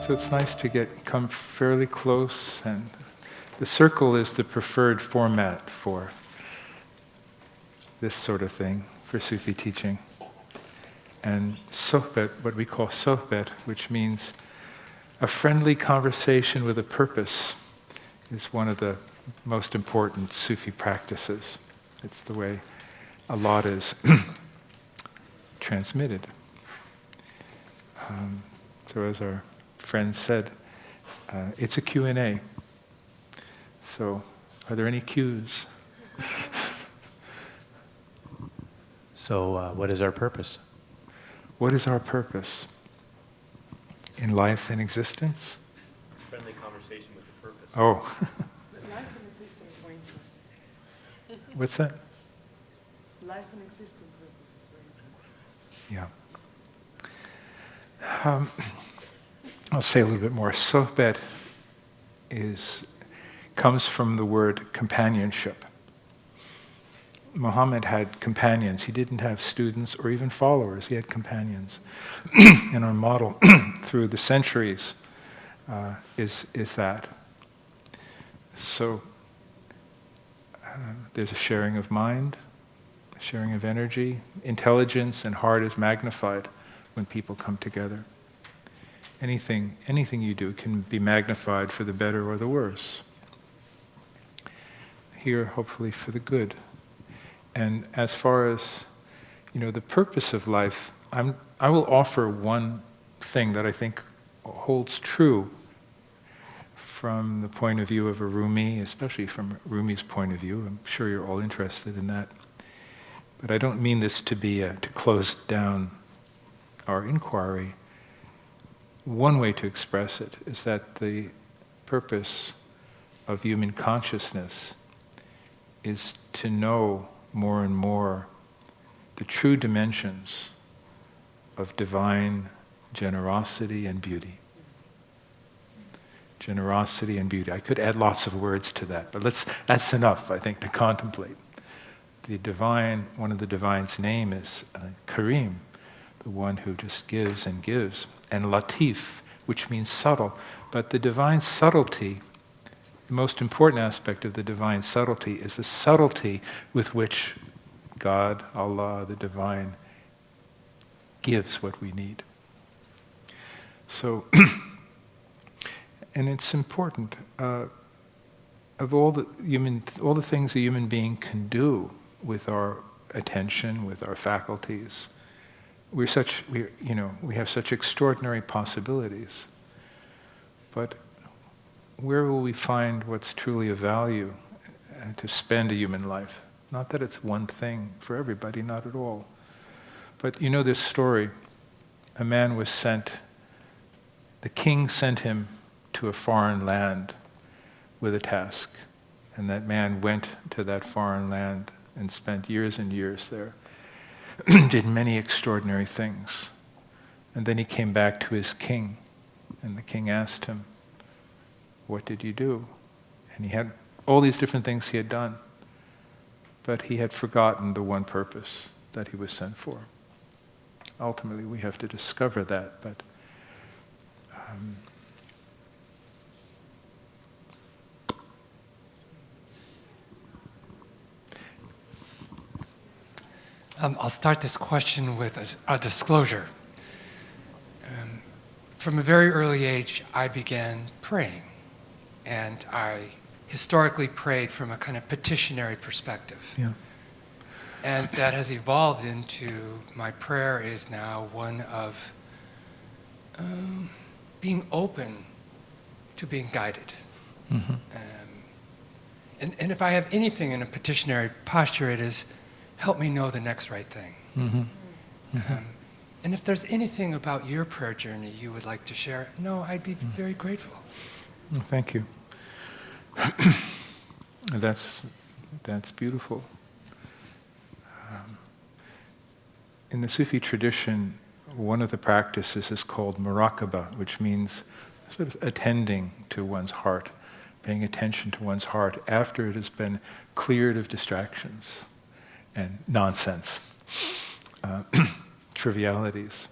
So it's nice to come fairly close, and the circle is the preferred format for this sort of thing, for Sufi teaching. And sohbet, what we call sohbet, which means a friendly conversation with a purpose, is one of the most important Sufi practices. It's the way a lot is transmitted. So as our friend said, it's a Q&A. So are there any Q's? So what is our purpose? What is our purpose in life and existence? Friendly conversation with the purpose. Oh. Life and existence is very interesting. What's that? Life and existence purpose is very interesting. Yeah. I'll say a little bit more. Sohbet comes from the word companionship. Muhammad had companions. He didn't have students or even followers. He had companions. And our model through the centuries is that. So there's a sharing of mind, a sharing of energy. Intelligence and heart is magnified when people come together. Anything you do can be magnified for the better or the worse. Here, hopefully, for the good. And as far as, the purpose of life, I will offer one thing that I think holds true from the point of view of a Rumi, especially from Rumi's point of view. I'm sure you're all interested in that. But I don't mean this to be to close down our inquiry. One way to express it is that the purpose of human consciousness is to know more and more the true dimensions of divine generosity and beauty. Generosity and beauty. I could add lots of words to that, but that's enough, I think, to contemplate. One of the divine's name is Karim, the one who just gives and gives, and Latif, which means subtle. But the divine subtlety, the most important aspect of the divine subtlety is the subtlety with which God, Allah, the divine, gives what we need. So, and it's important, of all the things a human being can do with our attention, with our faculties, we have such extraordinary possibilities. But where will we find what's truly of value to spend a human life? Not that it's one thing for everybody, not at all. But you know this story. A man was sent, the king sent him to a foreign land with a task. And that man went to that foreign land and spent years and years there. Did many extraordinary things. And then he came back to his king. And the king asked him, "What did you do?" And he had all these different things he had done. But he had forgotten the one purpose that he was sent for. Ultimately, we have to discover that. But I'll start this question with a disclosure. From a very early age, I began praying. And I historically prayed from a kind of petitionary perspective. yeah. And that has evolved into, my prayer is now one of being open to being guided. Mm-hmm. And if I have anything in a petitionary posture, it is, help me know the next right thing. Mm-hmm. Mm-hmm. And if there's anything about your prayer journey you would like to share, I'd be very grateful. Well, thank you. That's beautiful. In the Sufi tradition, one of the practices is called muraqabah, which means sort of attending to one's heart, paying attention to one's heart after it has been cleared of distractions and nonsense, trivialities.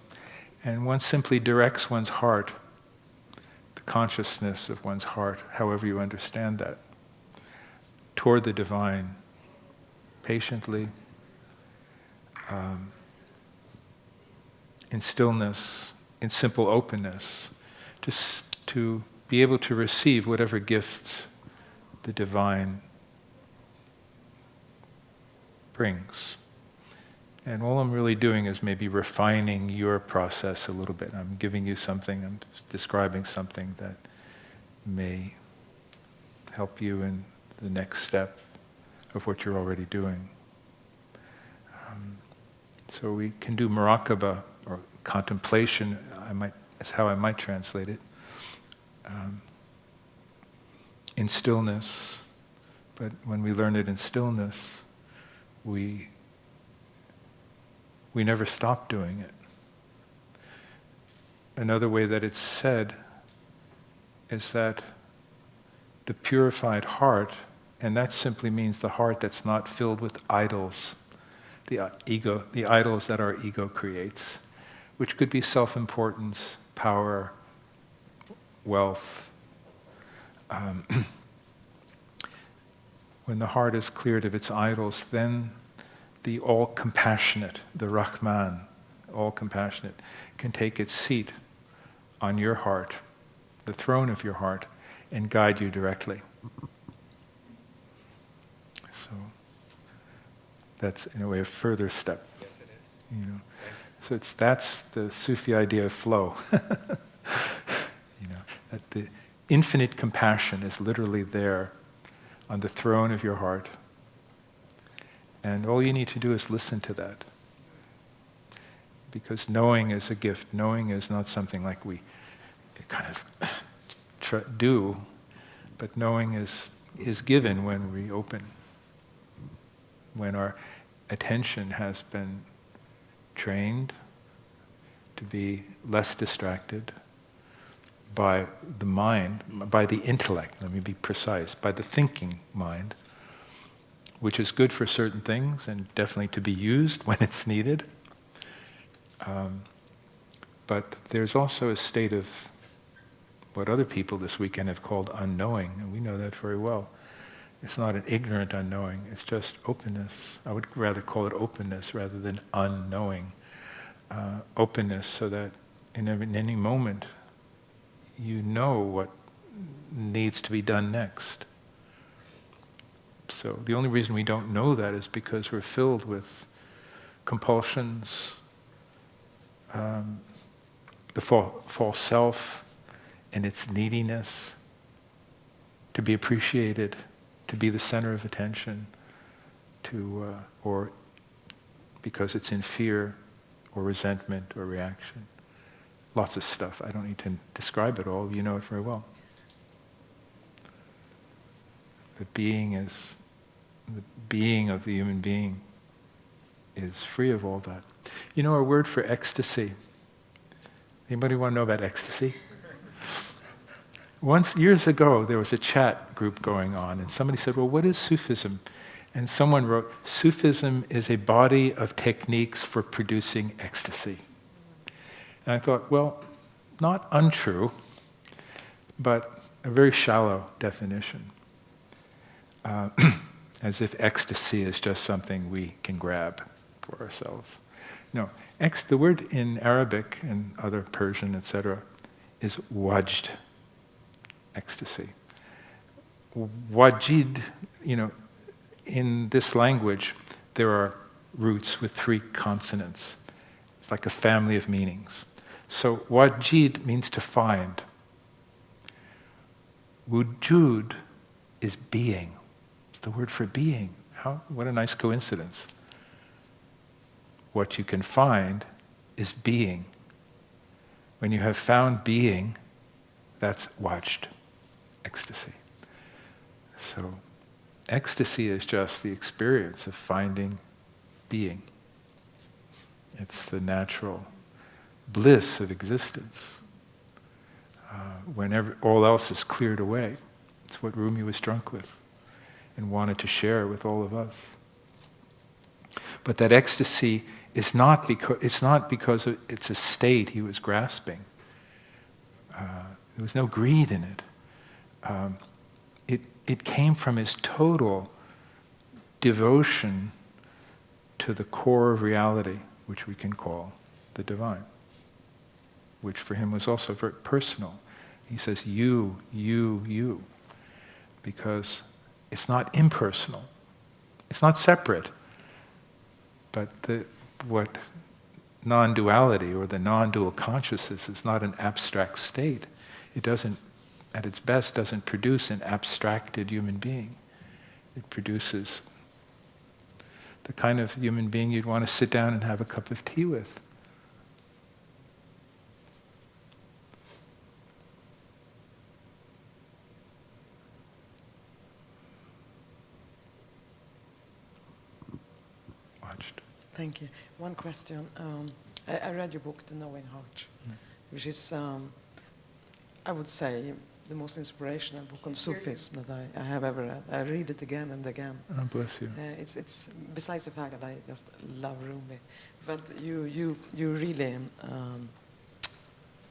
And one simply directs one's heart consciousness of one's heart, however you understand that, toward the divine, patiently, in stillness, in simple openness, just to be able to receive whatever gifts the divine brings. And all I'm really doing is maybe refining your process a little bit. I'm giving you something, I'm describing something that may help you in the next step of what you're already doing. So we can do muraqabah, or contemplation, is how I might translate it, in stillness. But when we learn it in stillness, we never stop doing it. Another way that it's said is that the purified heart, and that simply means the heart that's not filled with idols, the idols that our ego creates, which could be self-importance, power, wealth. When the heart is cleared of its idols, then the all-compassionate, the Rahman, all-compassionate, can take its seat on your heart, the throne of your heart, and guide you directly. So that's, in a way, a further step. Yes, it is. You know, so that's the Sufi idea of flow. You know, that the infinite compassion is literally there on the throne of your heart. And all you need to do is listen to that. Because knowing is a gift. Knowing is not something like we kind of do, but knowing is given when we open. When our attention has been trained to be less distracted by the mind, by the intellect, let me be precise, by the thinking mind, which is good for certain things and definitely to be used when it's needed. But there's also a state of what other people this weekend have called unknowing, and we know that very well. It's not an ignorant unknowing, it's just openness. I would rather call it openness rather than unknowing. Openness, so that in any moment you know what needs to be done next. So the only reason we don't know that is because we're filled with compulsions, the false self and its neediness to be appreciated, to be the center of attention, or because it's in fear or resentment or reaction. Lots of stuff. I don't need to describe it all. You know it very well. The being of the human being is free of all that. You know our word for ecstasy? Anybody want to know about ecstasy? Once, years ago, there was a chat group going on, and somebody said, well, what is Sufism? And someone wrote, Sufism is a body of techniques for producing ecstasy. And I thought, well, not untrue, but a very shallow definition. As if ecstasy is just something we can grab for ourselves. No, the word in Arabic and other Persian, etc., is wajd, ecstasy. Wajid, in this language, there are roots with 3 consonants. It's like a family of meanings. So wajid means to find. Wujud is being. It's the word for being. What a nice coincidence. What you can find is being. When you have found being, that's wajd, ecstasy. So ecstasy is just the experience of finding being. It's the natural bliss of existence. Whenever all else is cleared away. It's what Rumi was drunk with and wanted to share with all of us. But that ecstasy is not because it's a state he was grasping. There was no greed in it. It came from his total devotion to the core of reality, which we can call the divine, which for him was also very personal. He says, you, because it's not impersonal. It's not separate. But what non-duality or the non-dual consciousness is not an abstract state. It doesn't, at its best, doesn't produce an abstracted human being. It produces the kind of human being you'd want to sit down and have a cup of tea with. Watched. Thank you. One question. I read your book, The Knowing Heart, which is, I would say, the most inspirational book on Sufism that I have ever read. I read it again and again. Oh, bless you. It's besides the fact that I just love Rumi, but you really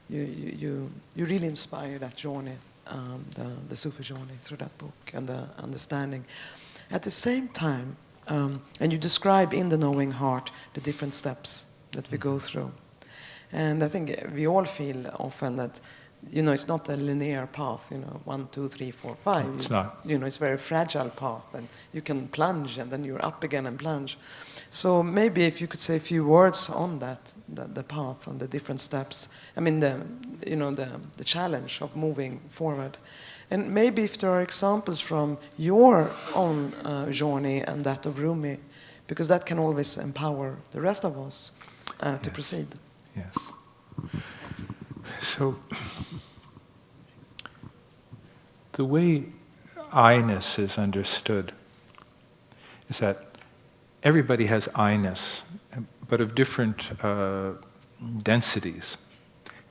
you really inspire that journey, the Sufi journey through that book and the understanding. At the same time, and you describe in The Knowing Heart the different steps that we go through, and I think we all feel often that, it's not a linear path, 1, 2, 3, 4, 5. It's not. It's a very fragile path, and you can plunge, and then you're up again and plunge. So maybe if you could say a few words on that, the path, on the different steps. I mean, the challenge of moving forward, and maybe if there are examples from your own journey and that of Rumi, because that can always empower the rest of us to proceed. Yes. So, the way I-ness is understood is that everybody has I-ness, but of different densities,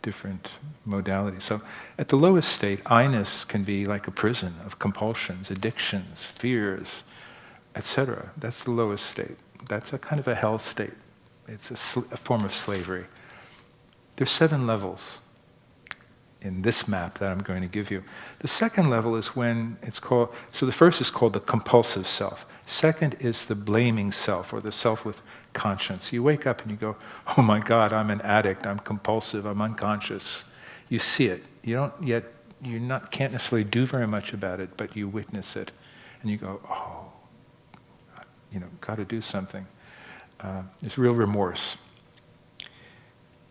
different modalities. So, at the lowest state, I-ness can be like a prison of compulsions, addictions, fears, etc. That's the lowest state. That's a kind of a hell state. It's a form of slavery. There's 7 levels in this map that I'm going to give you. The second level is when it's called, so the first is called the compulsive self. Second is the blaming self, or the self with conscience. You wake up and you go, oh my God, I'm an addict, I'm compulsive, I'm unconscious. You see it. Can't necessarily do very much about it, but you witness it. And you go, oh, got to do something. There's real remorse.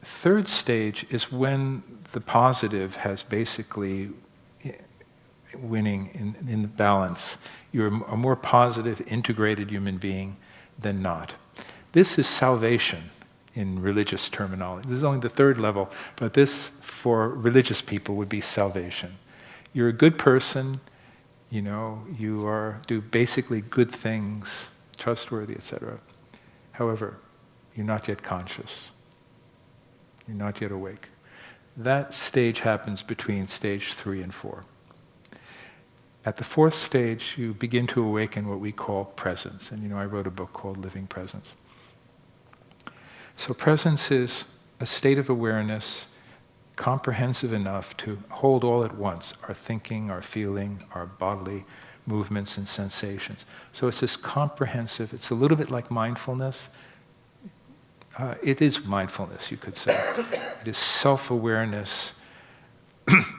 Third stage is when the positive has basically winning in the balance. You're a more positive, integrated human being than not. This is salvation in religious terminology. This is only the third level, but this, for religious people, would be salvation. You're a good person, you do basically good things, trustworthy, etc. However, you're not yet conscious. You're not yet awake. That stage happens between stage 3 and 4. At the 4th stage, you begin to awaken what we call presence. And I wrote a book called Living Presence. So presence is a state of awareness comprehensive enough to hold all at once, our thinking, our feeling, our bodily movements and sensations. So it's this comprehensive, it's a little bit like mindfulness. It is mindfulness, you could say. It is self-awareness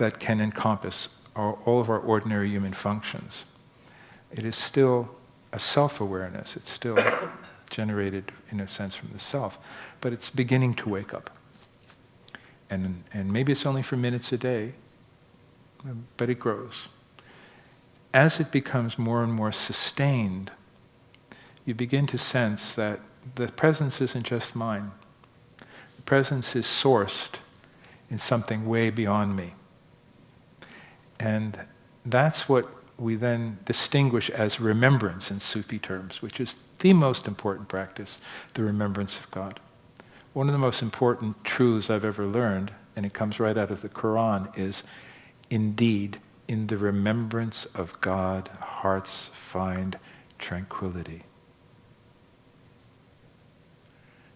that can encompass all of our ordinary human functions. It is still a self-awareness. It's still generated, in a sense, from the self. But it's beginning to wake up. And maybe it's only for minutes a day, but it grows. As it becomes more and more sustained, you begin to sense that the presence isn't just mine. The presence is sourced in something way beyond me. And that's what we then distinguish as remembrance in Sufi terms, which is the most important practice, the remembrance of God. One of the most important truths I've ever learned, and it comes right out of the Quran, is indeed, in the remembrance of God, hearts find tranquility.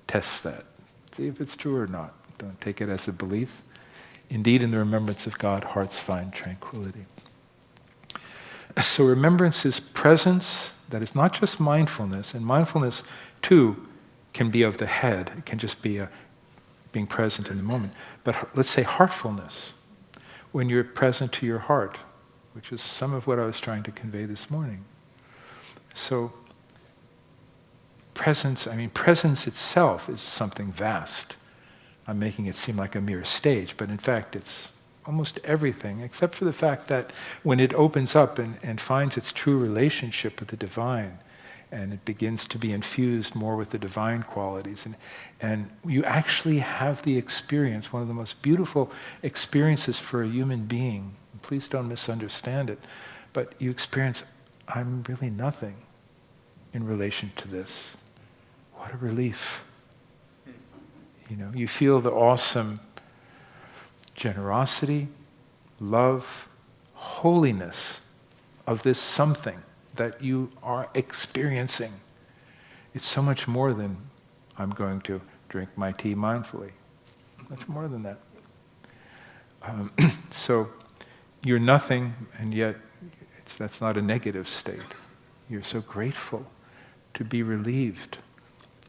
Test that. See if it's true or not. Don't take it as a belief. Indeed, in the remembrance of God, hearts find tranquility. So remembrance is presence that is not just mindfulness, and mindfulness too can be of the head. It can just be being present in the moment. But let's say heartfulness, when you're present to your heart, which is some of what I was trying to convey this morning. So presence itself is something vast. I'm making it seem like a mere stage, but in fact it's almost everything, except for the fact that when it opens up and finds its true relationship with the divine, and it begins to be infused more with the divine qualities, and you actually have the experience, one of the most beautiful experiences for a human being. Please don't misunderstand it, but you experience, I'm really nothing in relation to this. What a relief. You feel the awesome generosity, love, holiness of this something that you are experiencing. It's so much more than I'm going to drink my tea mindfully. Much more than that. So you're nothing, and yet that's not a negative state. You're so grateful to be relieved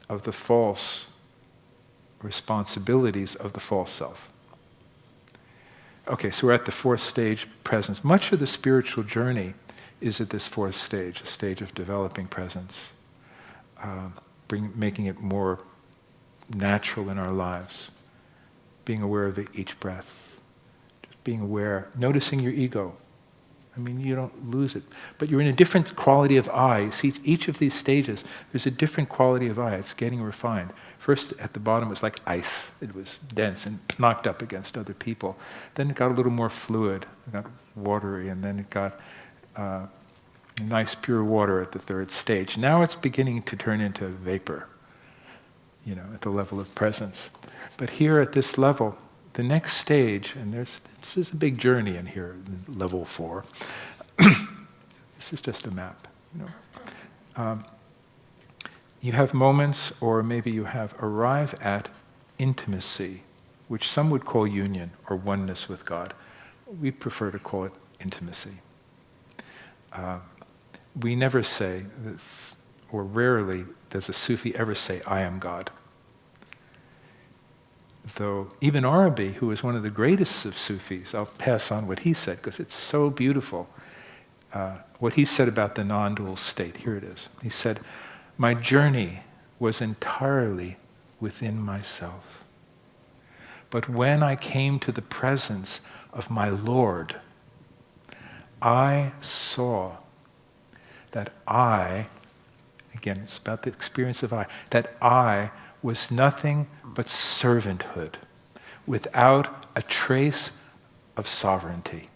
of the false responsibilities of the false self. Okay, so we're at the fourth stage, presence. Much of the spiritual journey is at this fourth stage, a stage of developing presence, making it more natural in our lives, being aware of each breath, just being aware, noticing your ego. You don't lose it, but you're in a different quality of eye. You see, each of these stages, there's a different quality of eye. It's getting refined. First, at the bottom, it was like ice. It was dense and knocked up against other people. Then it got a little more fluid. It got watery, and then it got nice, pure water at the third stage. Now it's beginning to turn into vapor, at the level of presence. But here at this level, the next stage, and this is a big journey in here, level 4. This is just a map. You have moments, or maybe you have arrived at intimacy, which some would call union or oneness with God. We prefer to call it intimacy. We never say, or rarely does a Sufi ever say, I am God. Though Ibn Arabi, who is one of the greatest of Sufis, I'll pass on what he said because it's so beautiful. What he said about the non-dual state, here it is. He said, my journey was entirely within myself. But when I came to the presence of my Lord, I saw that again, it's about the experience of that I was nothing but servanthood, without a trace of sovereignty.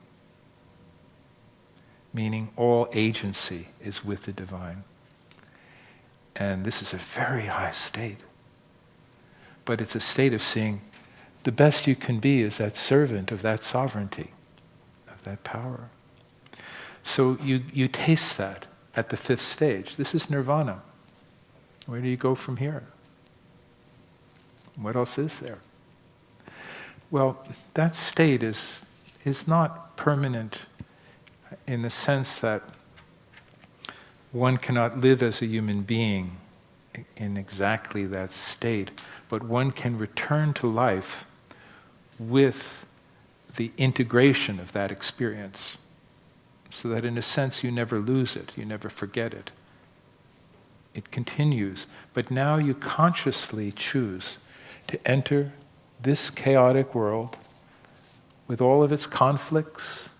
Meaning all agency is with the divine. And this is a very high state. But it's a state of seeing the best you can be is that servant of that sovereignty, of that power. So you taste that at the fifth stage. This is nirvana. Where do you go from here? What else is there? Well, that state is not permanent in the sense that one cannot live as a human being in exactly that state, but one can return to life with the integration of that experience, so that in a sense you never lose it, you never forget it. It continues, but now you consciously choose to enter this chaotic world with all of its conflicts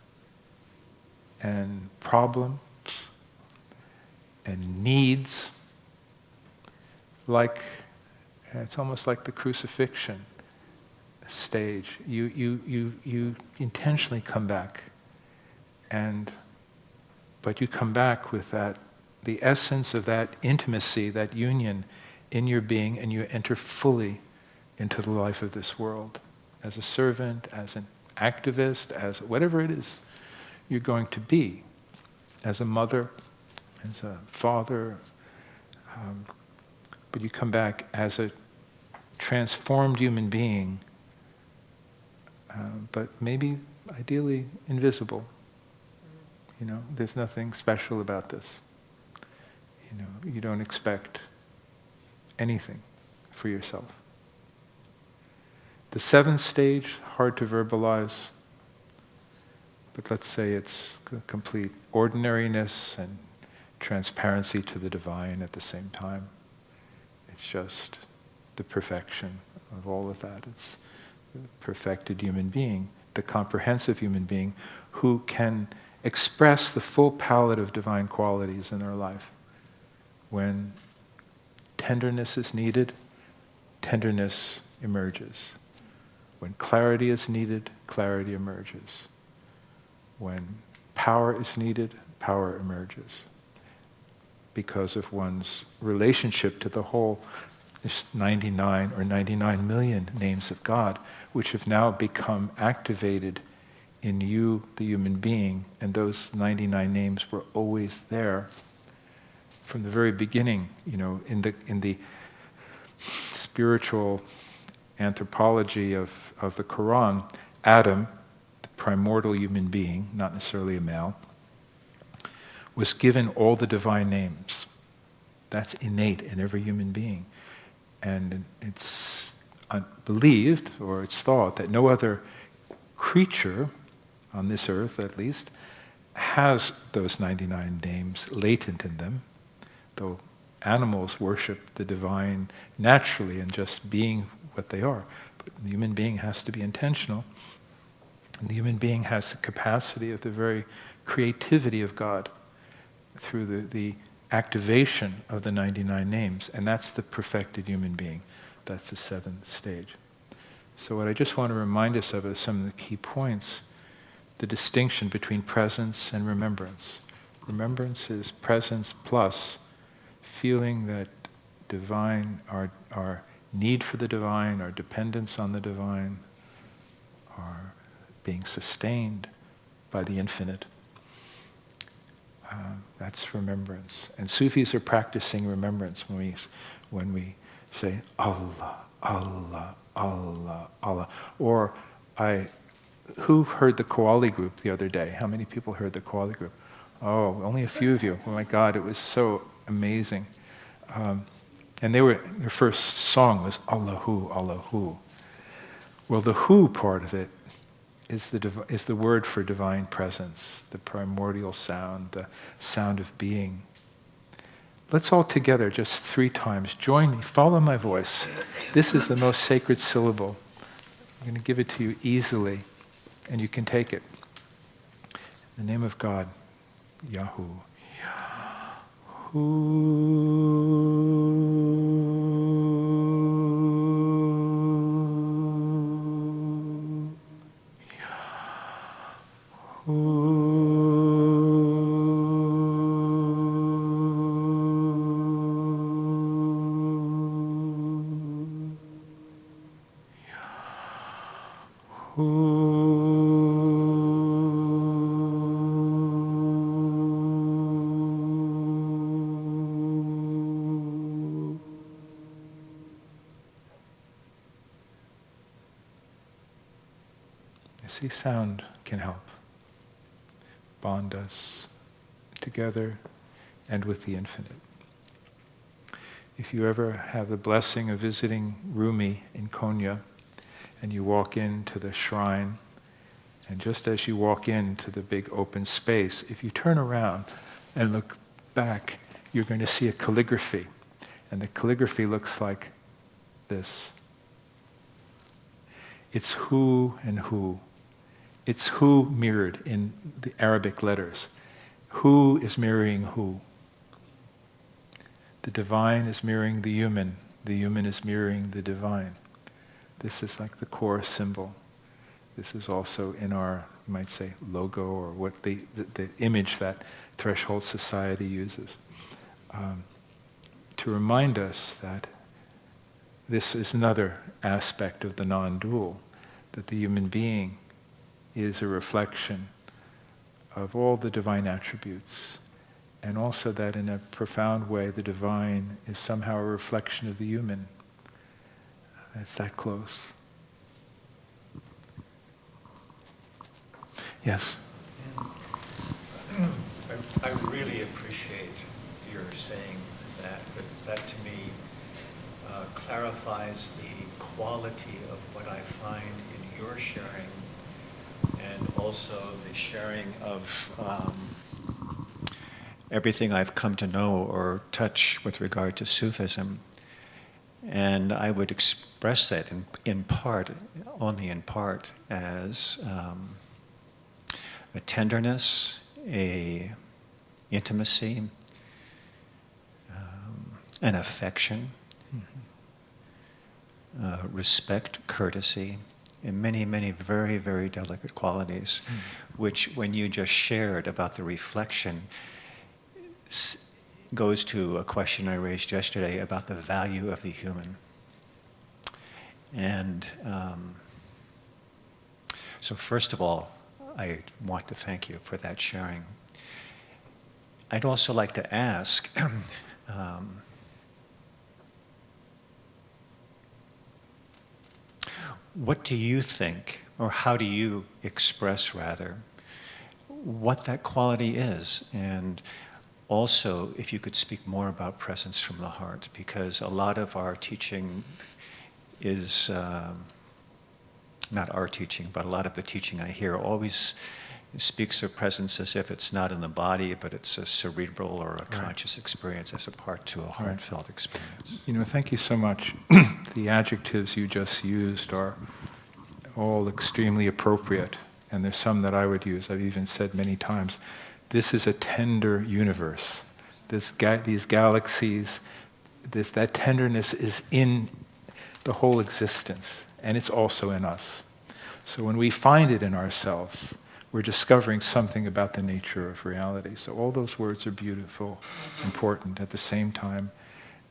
and problems and needs, it's almost like the crucifixion stage. You intentionally come back, but you come back with the essence of that intimacy, that union in your being, and you enter fully into the life of this world as a servant, as an activist, as whatever it is you're going to be, as a mother, as a father, but you come back as a transformed human being, but maybe ideally invisible. There's nothing special about this. You don't expect anything for yourself. The seventh stage, hard to verbalize, but let's say it's complete ordinariness and transparency to the divine at the same time. It's just the perfection of all of that. It's the perfected human being, the comprehensive human being who can express the full palette of divine qualities in their life. When tenderness is needed, tenderness emerges. When clarity is needed, clarity emerges. When power is needed, power emerges. Because of one's relationship to the whole 99 or 99 million names of God, which have now become activated in you, the human being, and those 99 names were always there from the very beginning. In the spiritual anthropology of the Quran, Adam, the primordial human being, not necessarily a male, was given all the divine names. That's innate in every human being. And it's believed, or it's thought, that no other creature, on this earth at least, has those 99 names latent in them, though animals worship the divine naturally and just being what they are. But the human being has to be intentional, and the human being has the capacity of the very creativity of God through the activation of the 99 names, and that's the perfected human being. That's the seventh stage. So what I just want to remind us of is some of the key points. The distinction between presence and remembrance. Remembrance is presence plus feeling that divine, our need for the divine, our dependence on the divine, our being sustained by the infinite. That's remembrance. And Sufis are practicing remembrance when we say Allah, Allah, Allah, Allah. Or who heard the Qawwali group the other day? How many people heard the Qawwali group? Oh, only a few of you. Oh my God, it was so amazing. And their first song was Allahu, Allahu. Well, the who part of it is the word for divine presence, the primordial sound, the sound of being. Let's all together, just 3 times, join me, follow my voice. This is the most sacred syllable. I'm going to give it to you easily, and you can take it. In the name of God, Yahu. See, sound can help bond us together and with the infinite. If you ever have the blessing of visiting Rumi in Konya, and you walk into the shrine, and just as you walk into the big open space, if you turn around and look back, you're going to see a calligraphy. And the calligraphy looks like this. It's who and who. It's who mirrored in the Arabic letters. Who is mirroring who? The divine is mirroring the human is mirroring the divine. This is like the core symbol. This is also in our, you might say, logo, or what the image that Threshold Society uses. To remind us that this is another aspect of the non-dual, that the human being is a reflection of all the divine attributes, and also that in a profound way the divine is somehow a reflection of the human. It's that close. Yes. I really appreciate your saying that, because that to me clarifies the quality of what I find in your sharing, and also the sharing of everything I've come to know or touch with regard to Sufism. And I would express that in part, only in part, as a tenderness, a intimacy, an affection, respect, courtesy, and many, many very, very delicate qualities, which when you just shared about the reflection, goes to a question I raised yesterday about the value of the human. And so first of all, I want to thank you for that sharing. I'd also like to ask, what do you think, or how do you express, rather, what that quality is? And also, if you could speak more about presence from the heart, because a lot of our teaching is, not our teaching, but a lot of the teaching I hear always speaks of presence as if it's not in the body, but it's a cerebral or a conscious experience as a part to a heartfelt experience. Thank you so much. The adjectives you just used are all extremely appropriate, and there's some that I would use. I've even said many times, this is a tender universe. These galaxies, that tenderness is in the whole existence, and it's also in us. So when we find it in ourselves, we're discovering something about the nature of reality. So all those words are beautiful, important at the same time.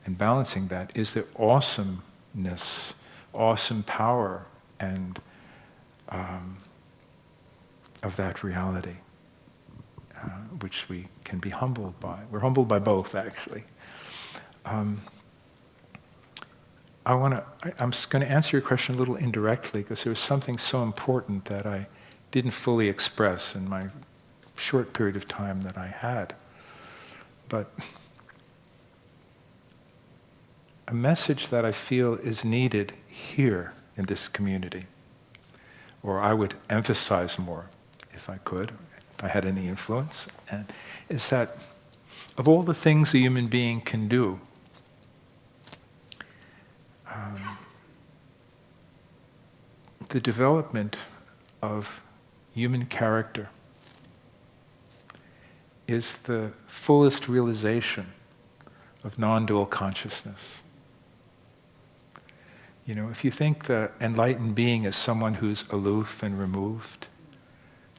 And balancing that is the awesomeness, awesome power, and of that reality, which we can be humbled by. We're humbled by both, actually. I'm just going to answer your question a little indirectly, because there was something so important that I didn't fully express in my short period of time that I had. But a message that I feel is needed here in this community, or I would emphasize more if I could, if I had any influence, and is that of all the things a human being can do, the development of human character is the fullest realization of non-dual consciousness. If you think the enlightened being is someone who's aloof and removed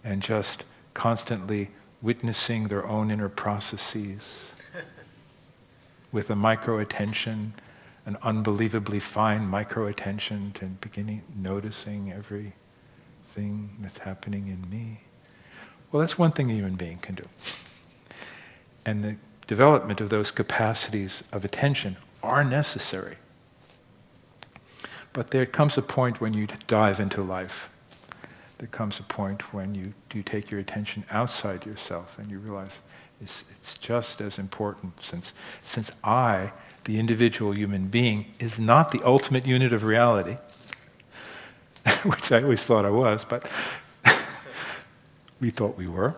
and just constantly witnessing their own inner processes with a micro-attention, an unbelievably fine micro-attention to beginning noticing everything that's happening in me, well, that's one thing a human being can do. And the development of those capacities of attention are necessary. But there comes a point when you dive into life. There comes a point when you take your attention outside yourself and you realize it's just as important, since I, the individual human being, is not the ultimate unit of reality, which I always thought I was, but we thought we were.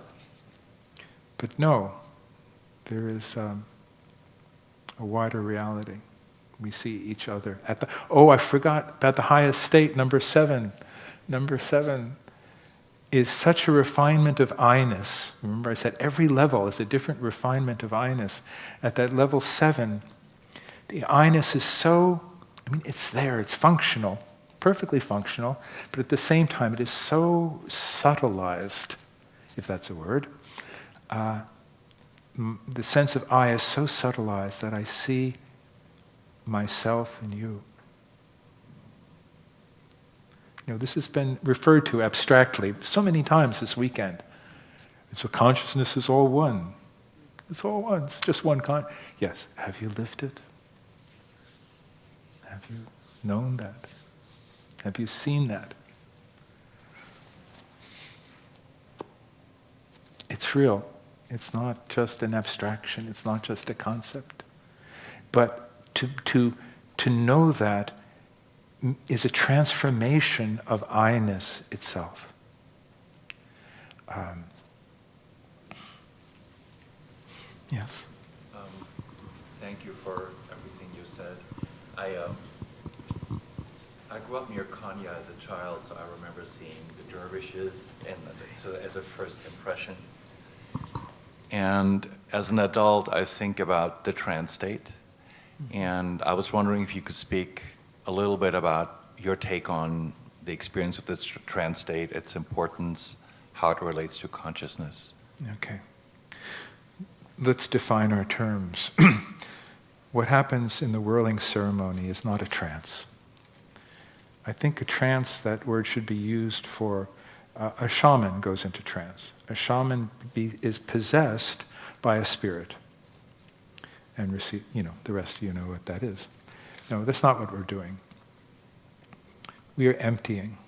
But no, there is a wider reality. We see each other at the... Oh, I forgot about the highest state, number 7. Number 7 is such a refinement of I-ness. Remember I said every level is a different refinement of I-ness. At that level 7, the I-ness is so... it's there, it's functional, perfectly functional, but at the same time it is so subtilized, if that's a word. The sense of I is so subtilized that I see myself and you. This has been referred to abstractly so many times this weekend. So consciousness is all one. It's all one. It's just one Yes. Have you lived it? Have you known that? Have you seen that? It's real. It's not just an abstraction. It's not just a concept. But to know that is a transformation of I-ness itself. Yes. Thank you for everything you said. I grew up near Konya as a child, so I remember seeing the dervishes, and so as a first impression. And as an adult, I think about the trance state, and I was wondering if you could speak a little bit about your take on the experience of this trance state, its importance, how it relates to consciousness. Okay. Let's define our terms. What happens in the whirling ceremony is not a trance. I think a trance, that word should be used for a shaman goes into trance. A shaman is possessed by a spirit and receive, the rest of you know what that is. No, that's not what we're doing. We are emptying.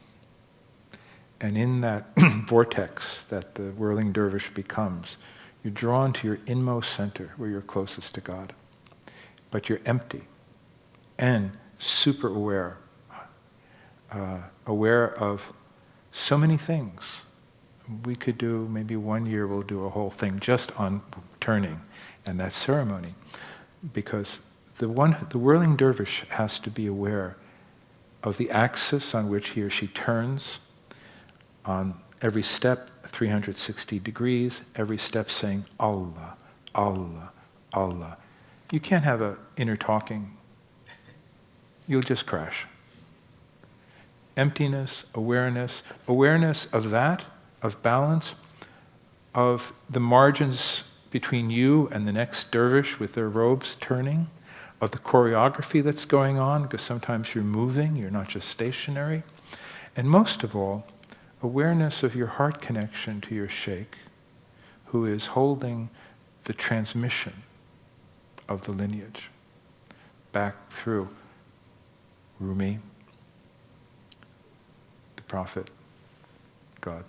And in that vortex that the whirling dervish becomes, you're drawn to your inmost center where you're closest to God. But you're empty and super aware. Aware of so many things. We could do, maybe 1 year we'll do a whole thing just on turning and that ceremony. Because the whirling dervish has to be aware of the axis on which he or she turns, on every step 360 degrees, every step saying Allah, Allah, Allah. You can't have an inner talking. You'll just crash. Emptiness, awareness of that, of balance, of the margins between you and the next dervish with their robes turning, of the choreography that's going on, because sometimes you're moving, you're not just stationary. And most of all, awareness of your heart connection to your sheikh, who is holding the transmission of the lineage back through Rumi, the Prophet, God.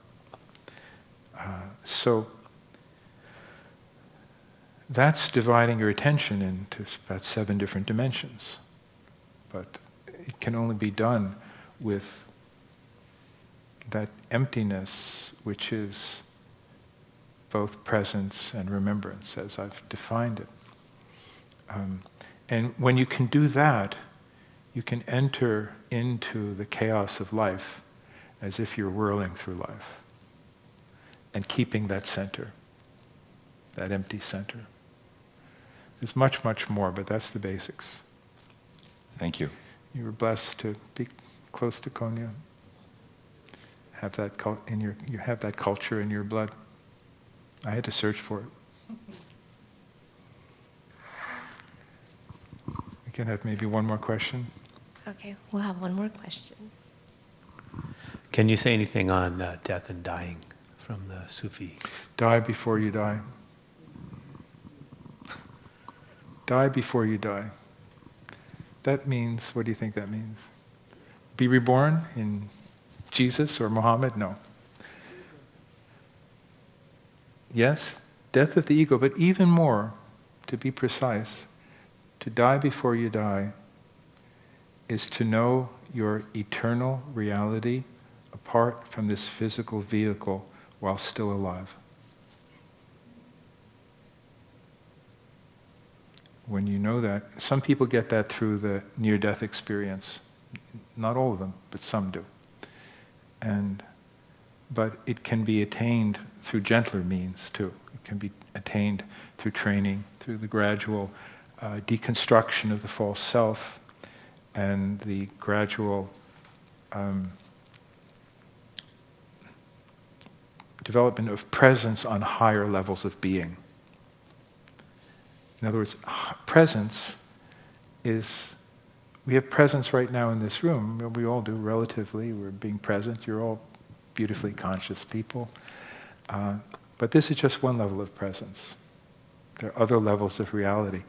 So that's dividing your attention into about 7 different dimensions. But it can only be done with that emptiness, which is both presence and remembrance, as I've defined it. And when you can do that, you can enter into the chaos of life as if you're whirling through life and keeping that center, that empty center. There's much, much more, but that's the basics. Thank you. You were blessed to be close to Konya. Have that you have that culture in your blood. I had to search for it. We can have maybe one more question. Okay, we'll have one more question. Can you say anything on death and dying from the Sufi? Die before you die. Die before you die. That means, what do you think that means? Be reborn in Jesus or Muhammad? No. Yes, death of the ego, but even more, to be precise, to die before you die is to know your eternal reality apart from this physical vehicle while still alive. When you know that, some people get that through the near-death experience. Not all of them, but some do. But it can be attained through gentler means too. It can be attained through training, through the gradual deconstruction of the false self and the gradual development of presence on higher levels of being. In other words, presence is, we have presence right now in this room. We all do relatively. We're being present. You're all beautifully conscious people. But this is just one level of presence. There are other levels of reality.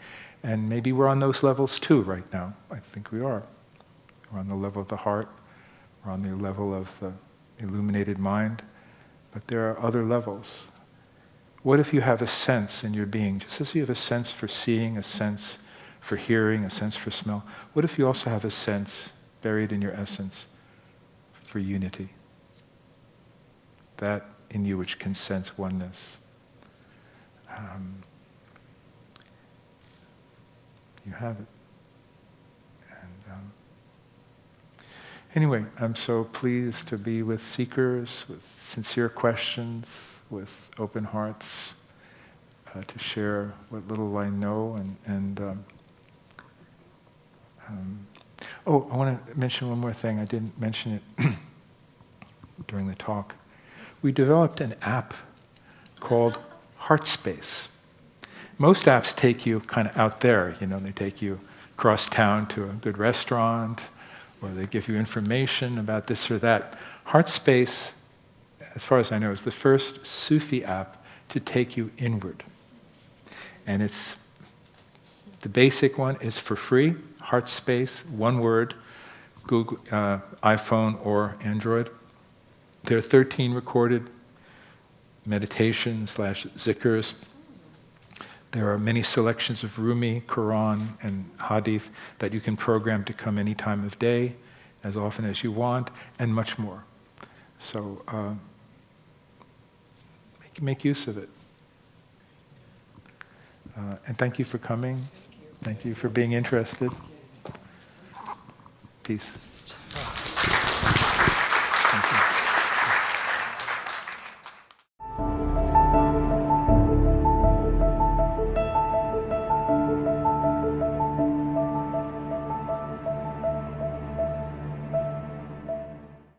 And maybe we're on those levels too right now. I think we are. We're on the level of the heart. We're on the level of the illuminated mind. But there are other levels. What if you have a sense in your being, just as you have a sense for seeing, a sense for hearing, a sense for smell, what if you also have a sense buried in your essence for unity? That in you which can sense oneness. You have it. And anyway, I'm so pleased to be with seekers, with sincere questions, with open hearts, to share what little I know. Oh, I want to mention one more thing. I didn't mention it during the talk. We developed an app called Heartspace. Most apps take you kind of out there, they take you across town to a good restaurant, or they give you information about this or that. Heartspace, as far as I know, is the first Sufi app to take you inward. And the basic one is for free, Heartspace, one word, Google, iPhone or Android. There are 13 recorded meditations / zikrs. There are many selections of Rumi, Quran, and Hadith that you can program to come any time of day, as often as you want, and much more. So make use of it. And thank you for coming. Thank you for being interested. Peace.